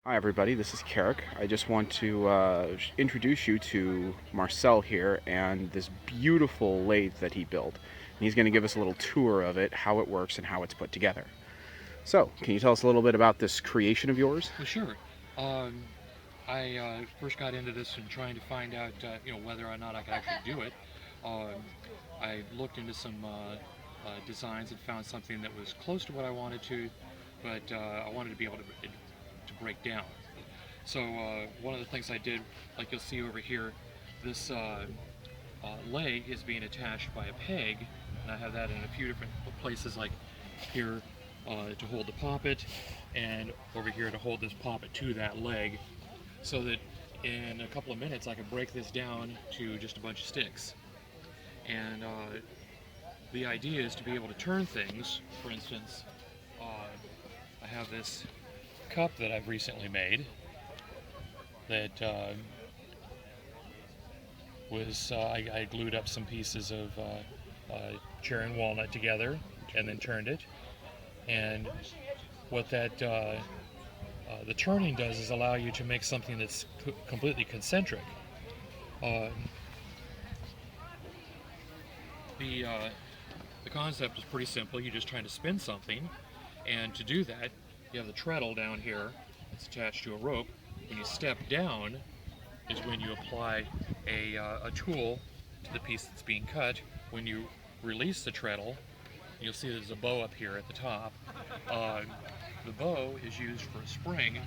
Hi everybody, this is Carrick. I just want to introduce you to Marcel here and this beautiful lathe that he built. And he's going to give us a little tour of it, how it works and how it's put together. So, can you tell us a little bit about this creation of yours? Well, sure. I first got into this and trying to find out, whether or not I could actually do it. I looked into some designs and found something that was close to what I wanted to, but I wanted to be able to break down. So one of the things I did, like you'll see over here, this leg is being attached by a peg, and I have that in a few different places, like here to hold the poppet, and over here to hold this poppet to that leg, so that in a couple of minutes I can break this down to just a bunch of sticks. And the idea is to be able to turn things. For instance, I have this cup that I've recently made that I glued up some pieces of cherry and walnut together and then turned it. And what that the turning does is allow you to make something that's completely concentric. The concept is pretty simple. You're just trying to spin something, and to do that, you have the treadle down here. It's attached to a rope. When you step down is when you apply a tool to the piece that's being cut. When you release the treadle, you'll see there's a bow up here at the top. The bow is used for a spring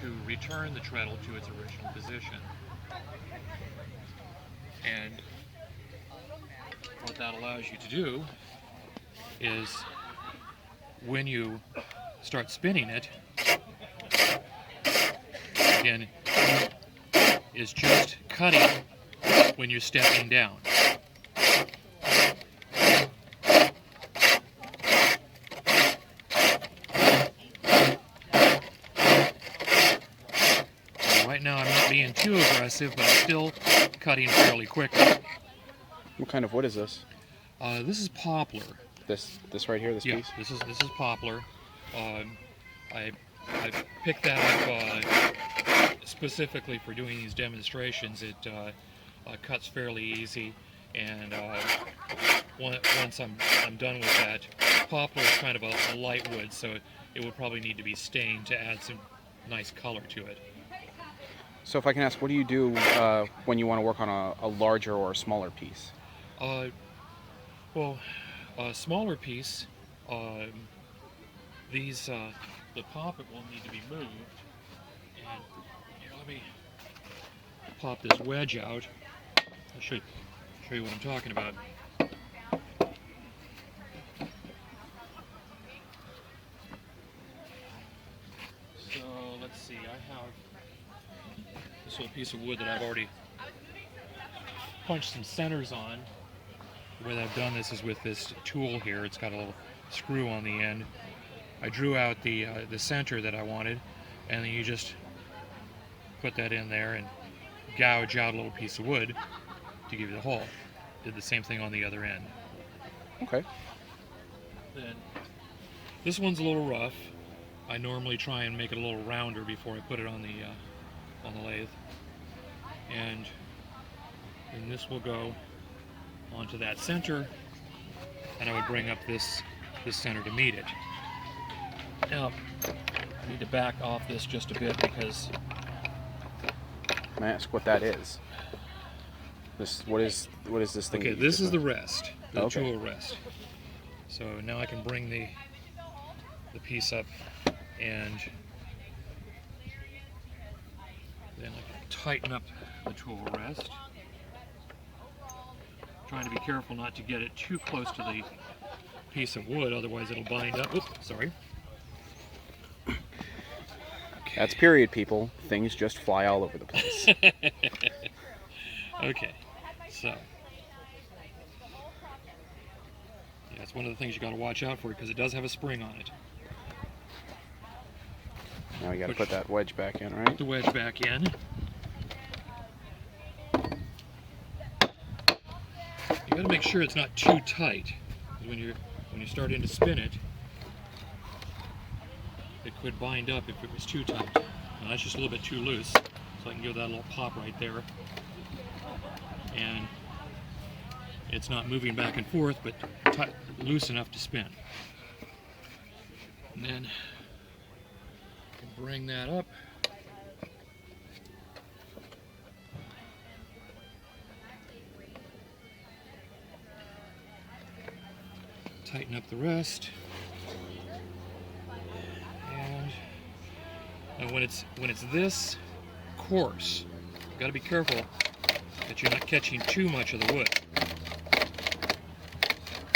to return the treadle to its original position. And what that allows you to do is, when you start spinning it, again, is just cutting when you're stepping down. Right now I'm not being too aggressive, but I'm still cutting fairly quickly. What kind of wood is this? This is poplar. This right here, this piece? This is poplar. I picked that up specifically for doing these demonstrations. It cuts fairly easy, and once I'm done with that, poplar is kind of a light wood, so it would probably need to be stained to add some nice color to it. So if I can ask, what do you do when you want to work on a larger or a smaller piece? Well, a smaller piece, the poppet will need to be moved. And here, let me pop this wedge out. I should show you what I'm talking about. So let's see, I have this little piece of wood that I've already punched some centers on. The way that I've done this is with this tool here. It's got a little screw on the end. I drew out the center that I wanted, and then you just put that in there and gouge out a little piece of wood to give you the hole. Did the same thing on the other end. Okay. Then this one's a little rough. I normally try and make it a little rounder before I put it on the lathe. And then this will go onto that center, and I would bring up this center to meet it. Now, I need to back off this just a bit because... Can I ask what that is? What is this thing? Okay, this is the rest, the Okay. tool rest. So now I can bring the piece up, and then I can tighten up the tool rest. Trying to be careful not to get it too close to the piece of wood, otherwise it'll bind up. Oops, sorry. Okay. That's period, people. Things just fly all over the place. Okay, so yeah, it's one of the things you got to watch out for because it does have a spring on it. Now we got to put that wedge back in, right? Put the wedge back in. You got to make sure it's not too tight, because when you're starting to spin it, it could bind up if it was too tight. Now that's just a little bit too loose, so I can give that a little pop right there. And it's not moving back and forth, but loose enough to spin. And then bring that up. Tighten up the rest. And now when it's this coarse, you've got to be careful that you're not catching too much of the wood.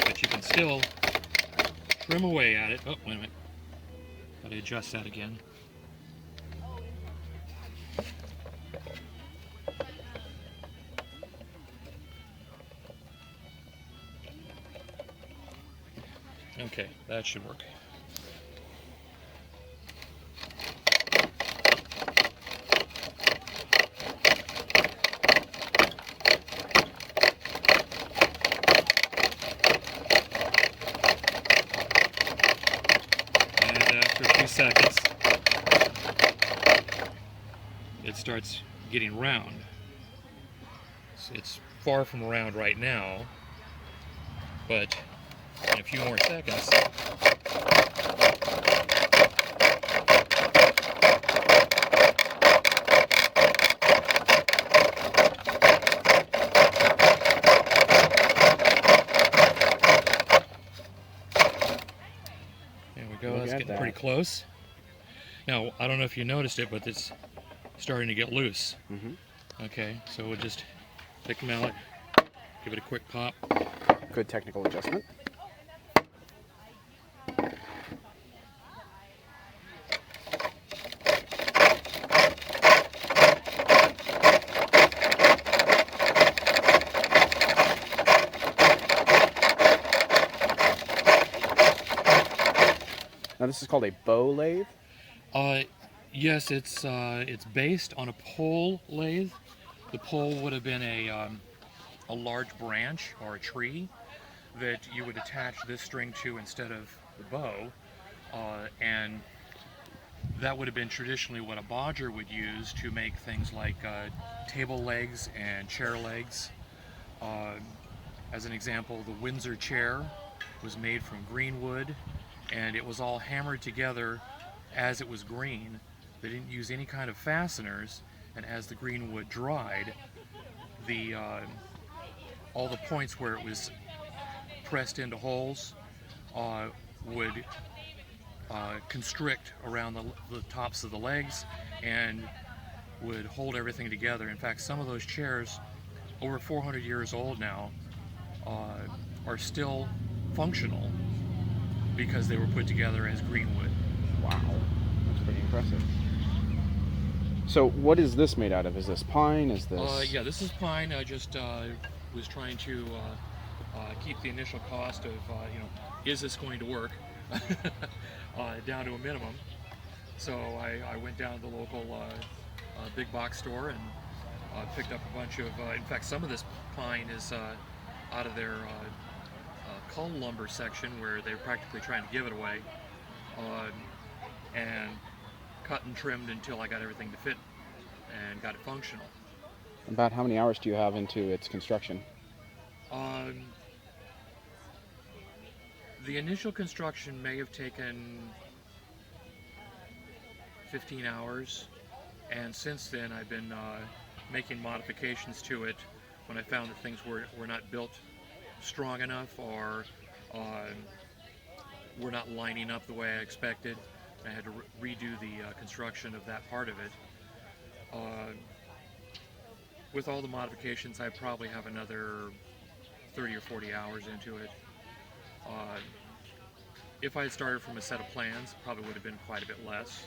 But you can still trim away at it. Oh, wait a minute. Got to adjust that again. Okay, that should work. And after a few seconds, it starts getting round. It's far from round right now, but in a few more seconds, there we go. It's getting pretty close. Now, I don't know if you noticed it, but it's starting to get loose. Okay, so we'll just pick the mallet, give it a quick pop. Good technical adjustment. Now this is called a bow lathe? Yes, it's based on a pole lathe. The pole would have been a large branch or a tree that you would attach this string to instead of the bow, and that would have been traditionally what a bodger would use to make things like table legs and chair legs. As an example, the Windsor chair was made from green wood, and it was all hammered together as it was green. They didn't use any kind of fasteners, and as the green wood dried, all the points where it was pressed into holes would constrict around the tops of the legs and would hold everything together. In fact, some of those chairs, over 400 years old now, are still functional because they were put together as green wood. Wow, that's pretty impressive. So what is this made out of? Is this pine? Is this... Yeah, this is pine. I just was trying to keep the initial cost of, is this going to work, down to a minimum. So I went down to the local big box store and picked up a bunch of, in fact, some of this pine is out of their cull lumber section where they're practically trying to give it away, and cut and trimmed until I got everything to fit and got it functional. About how many hours do you have into its construction? The initial construction may have taken 15 hours, and since then I've been making modifications to it when I found that things were not built strong enough or were not lining up the way I expected. I had to redo the construction of that part of it. With all the modifications, I probably have another 30 or 40 hours into it. If I had started from a set of plans, probably would have been quite a bit less.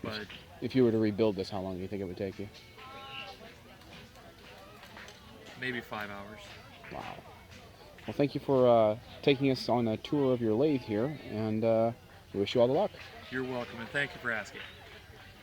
But if you were to rebuild this, how long do you think it would take you? Maybe 5 hours. Wow. Well, thank you for taking us on a tour of your lathe here, and we wish you all the luck. You're welcome, and thank you for asking.